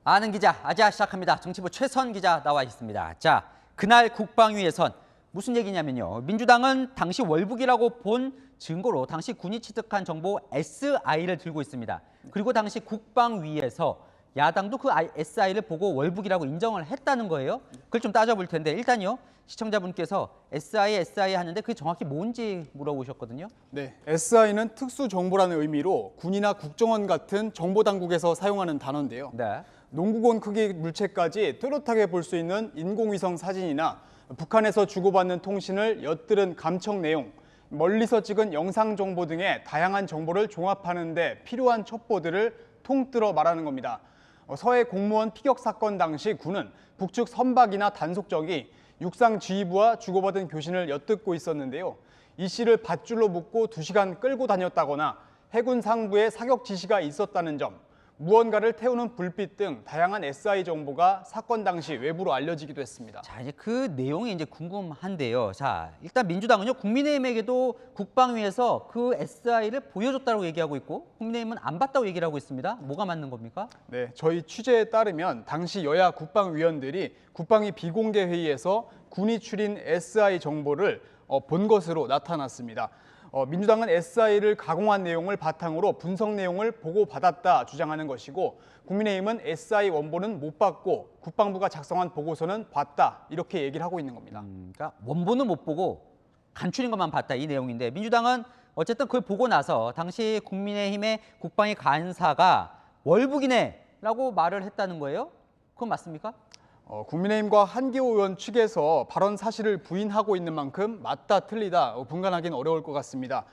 아는 기자, 아자 시작합니다. 정치부 최선 기자 나와 있습니다. 자, 그날 국방위에선 무슨 얘기냐면요. 민주당은 당시 월북이라고 본 증거로 당시 군이 취득한 정보 SI를 들고 있습니다. 그리고 당시 국방위에서 야당도 그 SI를 보고 월북이라고 인정을 했다는 거예요. 그걸 좀 따져볼 텐데 일단요. 시청자분께서 SI 하는데 그게 정확히 뭔지 물어보셨거든요. 네, SI는 특수정보라는 의미로 군이나 국정원 같은 정보당국에서 사용하는 단어인데요. 네. 농구공 크기 물체까지 뚜렷하게 볼 수 있는 인공위성 사진이나 북한에서 주고받는 통신을 엿들은 감청 내용, 멀리서 찍은 영상 정보 등의 다양한 정보를 종합하는 데 필요한 첩보들을 통틀어 말하는 겁니다. 서해 공무원 피격 사건 당시 군은 북측 선박이나 단속정이 육상 지휘부와 주고받은 교신을 엿듣고 있었는데요. 이 씨를 밧줄로 묶고 2시간 끌고 다녔다거나 해군 상부에 사격 지시가 있었다는 점, 무언가를 태우는 불빛 등 다양한 SI 정보가 사건 당시 외부로 알려지기도 했습니다. 자, 이제 그 내용이 이제 궁금한데요. 자, 일단 민주당은요, 국민의힘에게도 국방위에서 그 SI를 보여줬다고 얘기하고 있고, 국민의힘은 안 봤다고 얘기를 하고 있습니다. 뭐가 맞는 겁니까? 네, 저희 취재에 따르면 당시 여야 국방위원들이 국방위 비공개 회의에서 군이 추린 SI 정보를 본 것으로 나타났습니다. 민주당은 SI를 가공한 내용을 바탕으로 분석 내용을 보고받았다 주장하는 것이고, 국민의힘은 SI 원본은 못 봤고 국방부가 작성한 보고서는 봤다 이렇게 얘기를 하고 있는 겁니다. 그러니까 원본은 못 보고 간추린 것만 봤다 이 내용인데, 민주당은 어쨌든 그걸 보고 나서 당시 국민의힘의 국방위 간사가 월북이네라고 말을 했다는 거예요? 그건 맞습니까? 국민의힘과 한기호 의원 측에서 발언 사실을 부인하고 있는 만큼 맞다 틀리다 분간하기는 어려울 것 같습니다.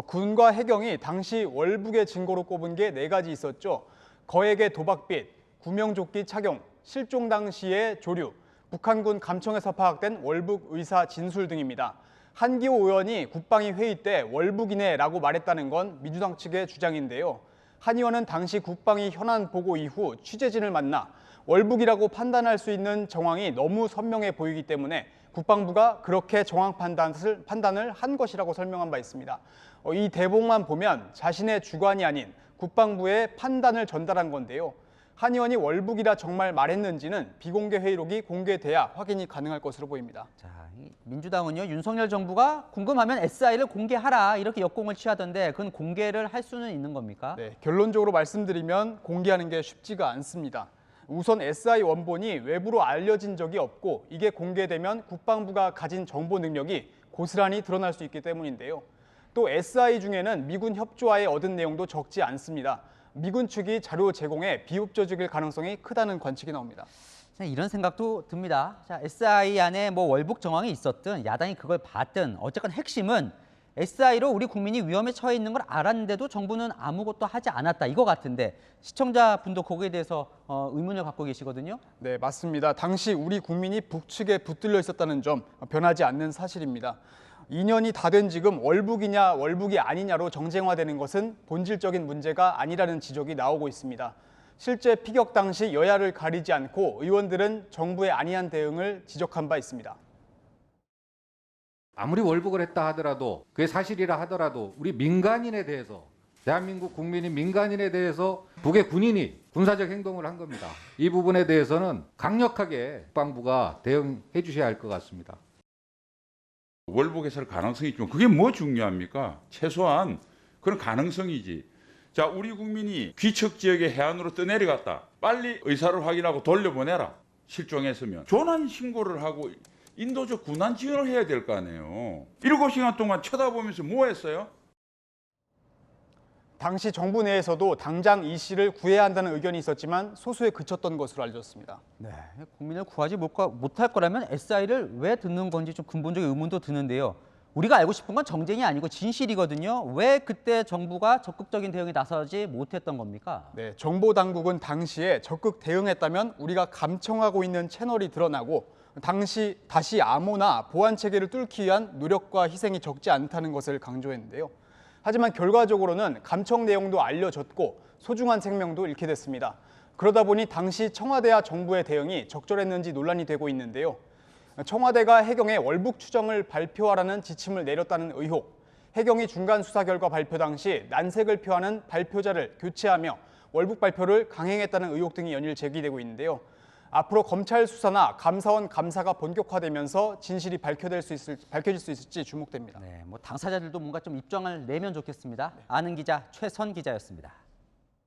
군과 해경이 당시 월북의 증거로 꼽은 게 4가지 있었죠. 거액의 도박빚, 구명조끼 착용, 실종 당시의 조류, 북한군 감청에서 파악된 월북 의사 진술 등입니다. 한기호 의원이 국방위 회의 때 월북이네라고 말했다는 건 민주당 측의 주장인데요. 한 의원은 당시 국방위 현안 보고 이후 취재진을 만나 월북이라고 판단할 수 있는 정황이 너무 선명해 보이기 때문에 국방부가 그렇게 정황 판단을 한 것이라고 설명한 바 있습니다. 이 대목만 보면 자신의 주관이 아닌 국방부의 판단을 전달한 건데요. 한 의원이 월북이라 정말 말했는지는 비공개 회의록이 공개돼야 확인이 가능할 것으로 보입니다. 자, 민주당은요, 윤석열 정부가 궁금하면 SI를 공개하라 이렇게 역공을 취하던데, 그건 공개를 할 수는 있는 겁니까? 네, 결론적으로 말씀드리면 공개하는 게 쉽지가 않습니다. 우선 SI 원본이 외부로 알려진 적이 없고, 이게 공개되면 국방부가 가진 정보 능력이 고스란히 드러날 수 있기 때문인데요. 또 SI 중에는 미군 협조하에 얻은 내용도 적지 않습니다. 미군 측이 자료 제공에 비협조적일 가능성이 크다는 관측이 나옵니다. 이런 생각도 듭니다. 자, SI 안에 뭐 월북 정황이 있었든 야당이 그걸 봤든 어쨌건 핵심은 SI로 우리 국민이 위험에 처해 있는 걸 알았는데도 정부는 아무것도 하지 않았다 이거 같은데, 시청자분도 거기에 대해서 의문을 갖고 계시거든요. 네, 맞습니다. 당시 우리 국민이 북측에 붙들려 있었다는 점 변하지 않는 사실입니다. 2년이 다 된 지금 월북이냐 월북이 아니냐로 정쟁화되는 것은 본질적인 문제가 아니라는 지적이 나오고 있습니다. 실제 피격 당시 여야를 가리지 않고 의원들은 정부의 안이한 대응을 지적한 바 있습니다. 아무리 월북을 했다 하더라도, 그게 사실이라 하더라도 우리 민간인에 대해서, 대한민국 국민인 민간인에 대해서 북의 군인이 군사적 행동을 한 겁니다. 이 부분에 대해서는 강력하게 국방부가 대응해 주셔야 할 것 같습니다. 월북에서 가능성이 있지만 그게 뭐 중요합니까? 최소한 그런 가능성이지. 자, 우리 국민이 귀척 지역의 해안으로 떠내려갔다. 빨리 의사를 확인하고 돌려보내라. 실종했으면 조난 신고를 하고 인도적 군안 지원을 해야 될 거 아니에요. 7시간 동안 쳐다보면서 뭐 했어요? 당시 정부 내에서도 당장 이 씨를 구해야 한다는 의견이 있었지만 소수에 그쳤던 것으로 알려졌습니다. 네, 국민을 구하지 못할 거라면 SI를 왜 듣는 건지 좀 근본적인 의문도 드는데요. 우리가 알고 싶은 건 정쟁이 아니고 진실이거든요. 왜 그때 정부가 적극적인 대응에 나서지 못했던 겁니까? 네, 정보 당국은 당시에 적극 대응했다면 우리가 감청하고 있는 채널이 드러나고 다시 암호나 보안 체계를 뚫기 위한 노력과 희생이 적지 않다는 것을 강조했는데요. 하지만 결과적으로는 감청 내용도 알려졌고 소중한 생명도 잃게 됐습니다. 그러다 보니 당시 청와대와 정부의 대응이 적절했는지 논란이 되고 있는데요. 청와대가 해경에 월북 추정을 발표하라는 지침을 내렸다는 의혹, 해경이 중간 수사 결과 발표 당시 난색을 표하는 발표자를 교체하며 월북 발표를 강행했다는 의혹 등이 연일 제기되고 있는데요. 앞으로 검찰 수사나 감사원 감사가 본격화되면서 진실이 밝혀질 수 있을지 주목됩니다. 네, 뭐 당사자들도 뭔가 좀 입장을 내면 좋겠습니다. 아는 기자 최선 기자였습니다.